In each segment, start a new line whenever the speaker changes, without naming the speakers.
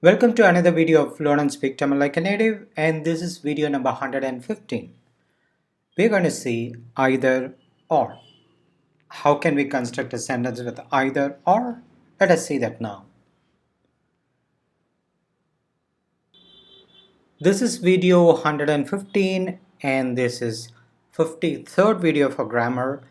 Welcome to another video of Learn and Speak Tamil Like a Native, and this is video number 115. We're going to see either or. How can we construct a sentence with either or? Let us see that now. This is video 115 and this is 53rd video for grammar,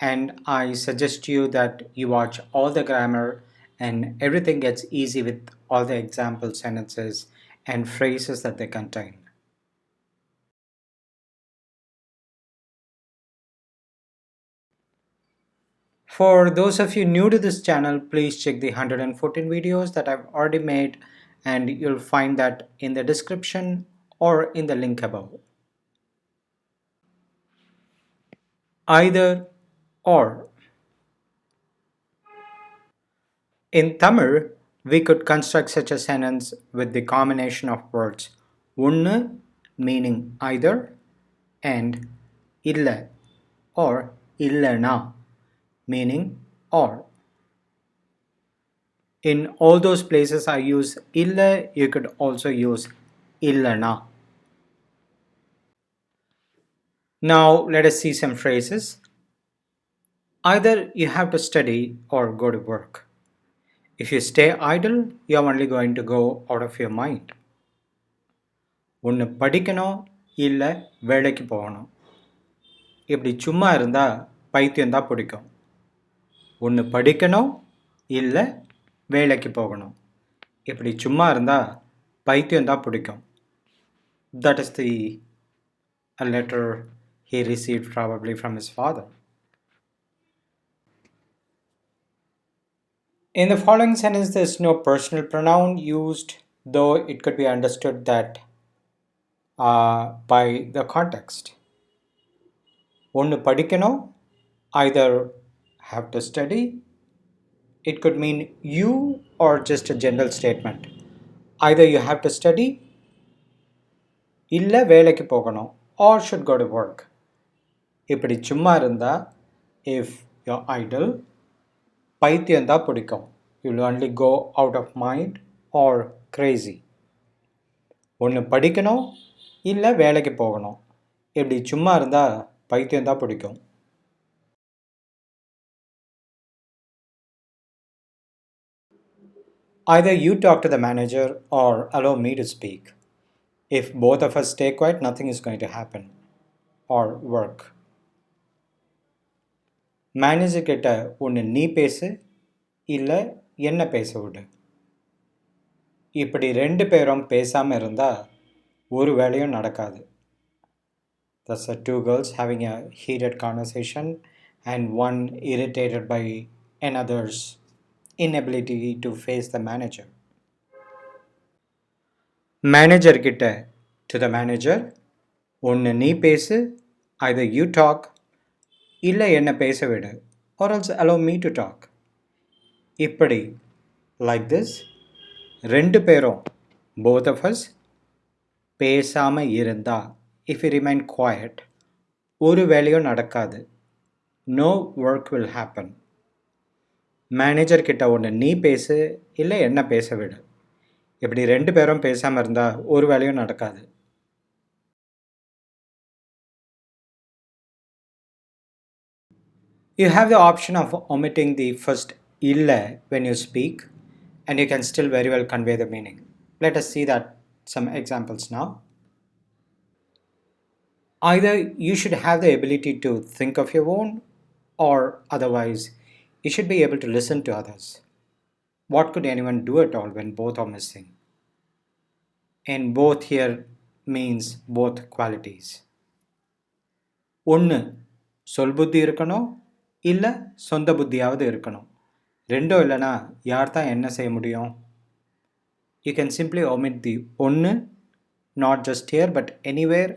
and I suggest you that you watch all the grammar and everything gets easy with all the example sentences and phrases that they contain. For those of you new to this channel, please check the 114 videos that I've already made, and you'll find that in the description or in the link above. Either or. In Tamil, we could construct such a sentence with the combination of words unnu meaning either and illa or illana meaning or. In all those places I use illa, you could also use illana. Now let us see some phrases. Either you have to study or go to work. If you stay idle, you are only going to go out of your mind. ஒன்று படிக்கணும் இல்லை வேலைக்கு போகணும். இப்படி சும்மா இருந்தால் பைத்தியம்தான் பிடிக்கும். ஒன்று படிக்கணும் இல்லை வேலைக்கு போகணும். இப்படி சும்மா இருந்தால் பைத்தியம்தான் பிடிக்கும். That is a letter he received probably from his father. In the following sentence, there is no personal pronoun used, though it could be understood that by the context. ஒன்று படிக்கணும், either have to study. It could mean you or just a general statement. Either you have to study, இல்லை வேலைக்கு போகணும், or should go to work. இப்படி சும்மா இருந்தா, if you're idle, பைத்தியம்தான் பிடிக்கும். You'll only go out of mind or crazy. ஒன்று படிக்கணும் இல்லை வேலைக்கு போகணும். இப்படி சும்மா இருந்தா பைத்தியம்தான் பிடிக்கும். Either you talk to the manager or allow me to speak. If both of us stay quiet, nothing is going to happen or work. Manager கிட்ட ஒன்று நீ பேசு இல்லை என்ன பேச விடு. இப்படி ரெண்டு பேரும் பேசாமல் இருந்தால் ஒரு வேலையும் நடக்காது. Thus are two girls having a heated conversation and one irritated by another's inability to face the manager. Manager கிட்ட to the manager, ஒன்று நீ பேசு, either you talk, இல்லை என்ன பேச விடு, or else allow me to talk. இப்படி like this, ரெண்டு பேரும் both of us பேசாமல் இருந்தா, if we remain quiet, ஒரு வேலையும் நடக்காது. No work will happen. Manager கிட்ட ஒன்று நீ பேசு இல்லை என்ன பேச விடு. இப்படி ரெண்டு பேரும் பேசாமல் இருந்தால் ஒரு வேலையும் நடக்காது. You have the option of omitting the first illa when you speak, and you can still very well convey the meaning. Let us see that some examples now. Either you should have the ability to think of your own, or otherwise you should be able to listen to others. What could anyone do at all when both are missing? And both here means both qualities. ஒன்று சொல் புத்தி இருக்கணும் இல்லை சொந்த புத்தியாவது இருக்கணும். ரெண்டும் இல்லைனா யார் தான் என்ன செய்ய முடியும்? You can simply omit the ஒன்று, not just here but anywhere,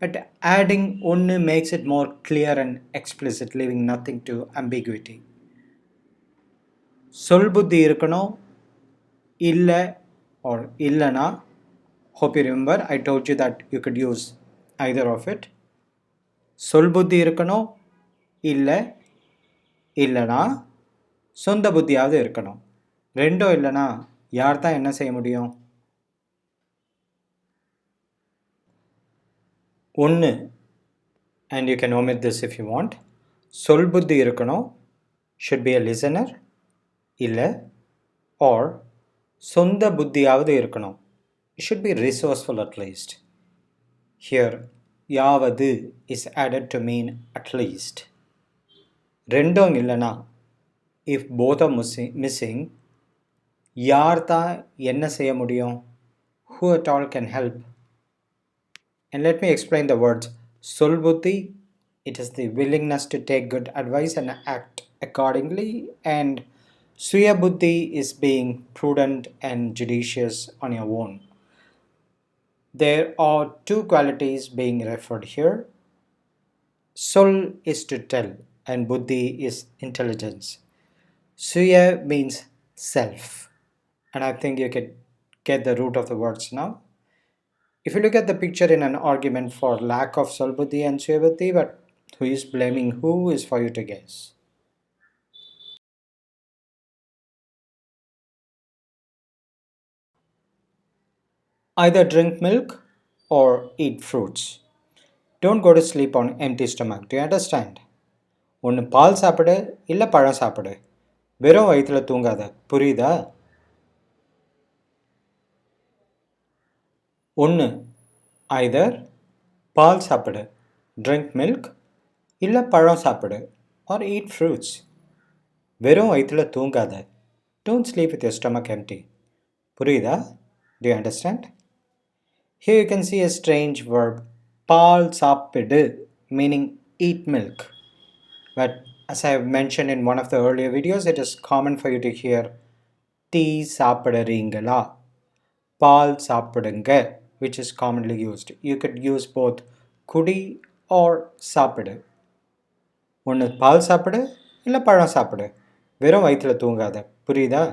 but adding ஒன்று makes it more clear and explicit, leaving nothing to ambiguity. சொல் புத்தி இருக்கணும் இல்லை or இல்லைனா, hope you remember I told you that you could use either of it. சொல் புத்தி இருக்கணும் இல்லை இல்லைனா சொந்த புத்தியாவது இருக்கணும். ரெண்டும் இல்லைனா யார் தான் என்ன செய்ய முடியும்? ஒன்று, and you can omit this if you want. சொல் புத்தி இருக்கணும், should be a listener, இல்லை, or சொந்த புத்தியாவது இருக்கணும், should be resourceful at least. Here, யாவது is added to mean at least. ரெண்டும் இல்லைனா, if both are missing, யார் தான் என்ன செய்ய முடியும்? Who at all can help? And let me explain the words. சொல் புத்தி, it is the willingness to take good advice and act accordingly, and suya buddhi is being prudent and judicious on your own. There are two qualities being referred here. Sol is to tell and buddhi is intelligence. Suya means self, and I think you can get the root of the words now. If you look at the picture in an argument for lack of sol buddhi and suya buddhi, but who is blaming who is for you to guess. Either drink milk or eat fruits. Don't go to sleep on empty stomach. Do you understand? ஒன்று பால் சாப்பிடு இல்லை பழம் சாப்பிடு, வெறும் வயிற்றில் தூங்காத. புரியுதா? ஒன்று, either பால் சாப்பிடு, drink milk, இல்லை பழம் சாப்பிடு, or eat fruits. வெறும் வயிற்றில் தூங்காத. Don't sleep with your stomach empty. புரியுதா? Do you understand? Here you can see a strange verb, பால் சாப்பிடு, meaning eat milk. But as I have mentioned in one of the earlier videos, it is common for you to hear tea சாப்பிடுறீங்களா, பால் சாப்பிடுங்க, which is commonly used. You could use both குடி or சாப்பிடு. ஒன்று பால் சாப்பிடு இல்லை பழம் சாப்பிடு, வெறும் வயிற்றில் தூங்காத. புரியுதா?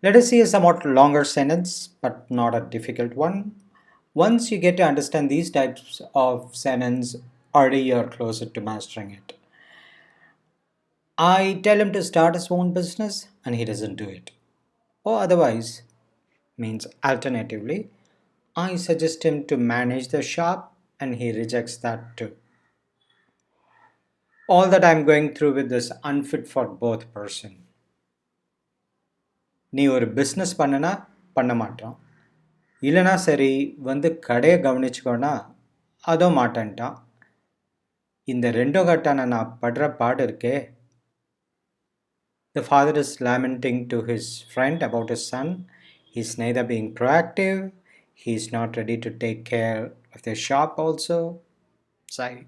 Let us see a somewhat longer sentence, but not a difficult one. Once you get to understand these types of sentence, already you're closer to mastering it. I tell him to start his own business and he doesn't do it. Or otherwise, means alternatively, I suggest him to manage the shop and he rejects that too. All that I'm going through with this unfit for both person. நீ ஒரு business பண்ணனா பண்ண மாட்டான், இல்லைனா சரி வந்து கடையை கவனிச்சுக்கோனா அதோ மாட்டேன்ட்டான். இந்த ரெண்டோ கட்டான நான் படுற பாடு இருக்கே. The father is lamenting to his friend about his son. He's neither being proactive, he's not ready to take care of their shop also. Sorry.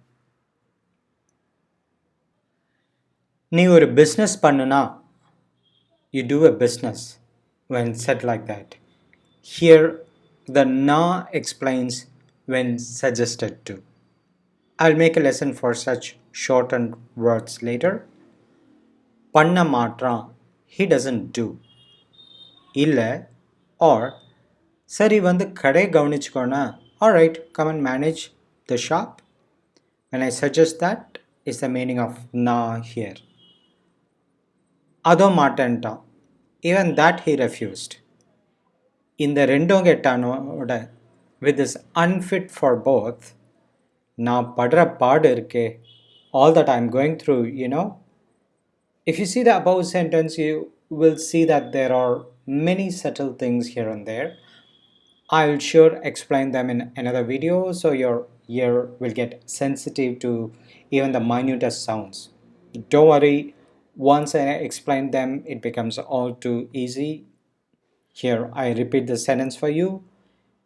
நீ ஒரு பிஸ்னஸ் பண்ணுனா, you do a business when said like that. Here the na explains when suggested to. I'll make a lesson for such shortened words later. பண்ண மாட்டான், he doesn't do. இல்லை, or சரி வந்து கடை கவனிச்சுக்கோனா, alright, come and manage the shop. When I suggest that is the meaning of na here. அதோ மாட்டேன்ட்டான், even that he refused. இந்த ரெண்டும் கெட்டானோட with this unfit for both, நான் படுற பாடு இருக்கே, all that I'm going through, you know. If you see the above sentence, you will see that there are many subtle things here and there. I'll sure explain them in another video so your ear will get sensitive to even the minutest sounds. Don't worry, once I explain them, it becomes all too easy. Here I repeat the sentence for you.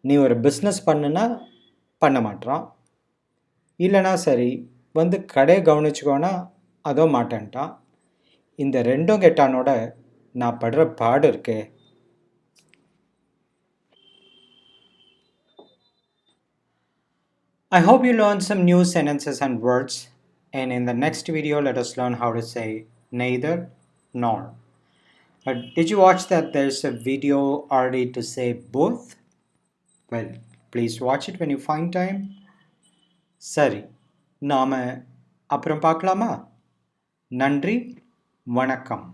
நீ ஒரு business பண்ணுனா பண்ண மாட்டான், இல்லைனா சரி வந்து கடை கவனிச்சுக்கோனா அதோ மாட்டேன்ட்டான். இந்த ரெண்டும் கெட்டானோட நான் படுற பாடு இருக்கே. I hope you learned some new sentences and words, and in the next video let us learn how to say neither nor. But did you watch that there's a video already to say both? Well, please watch it when you find time. சரி, நாம அப்புறம் பார்க்கலாமா? நன்றி, வணக்கம்.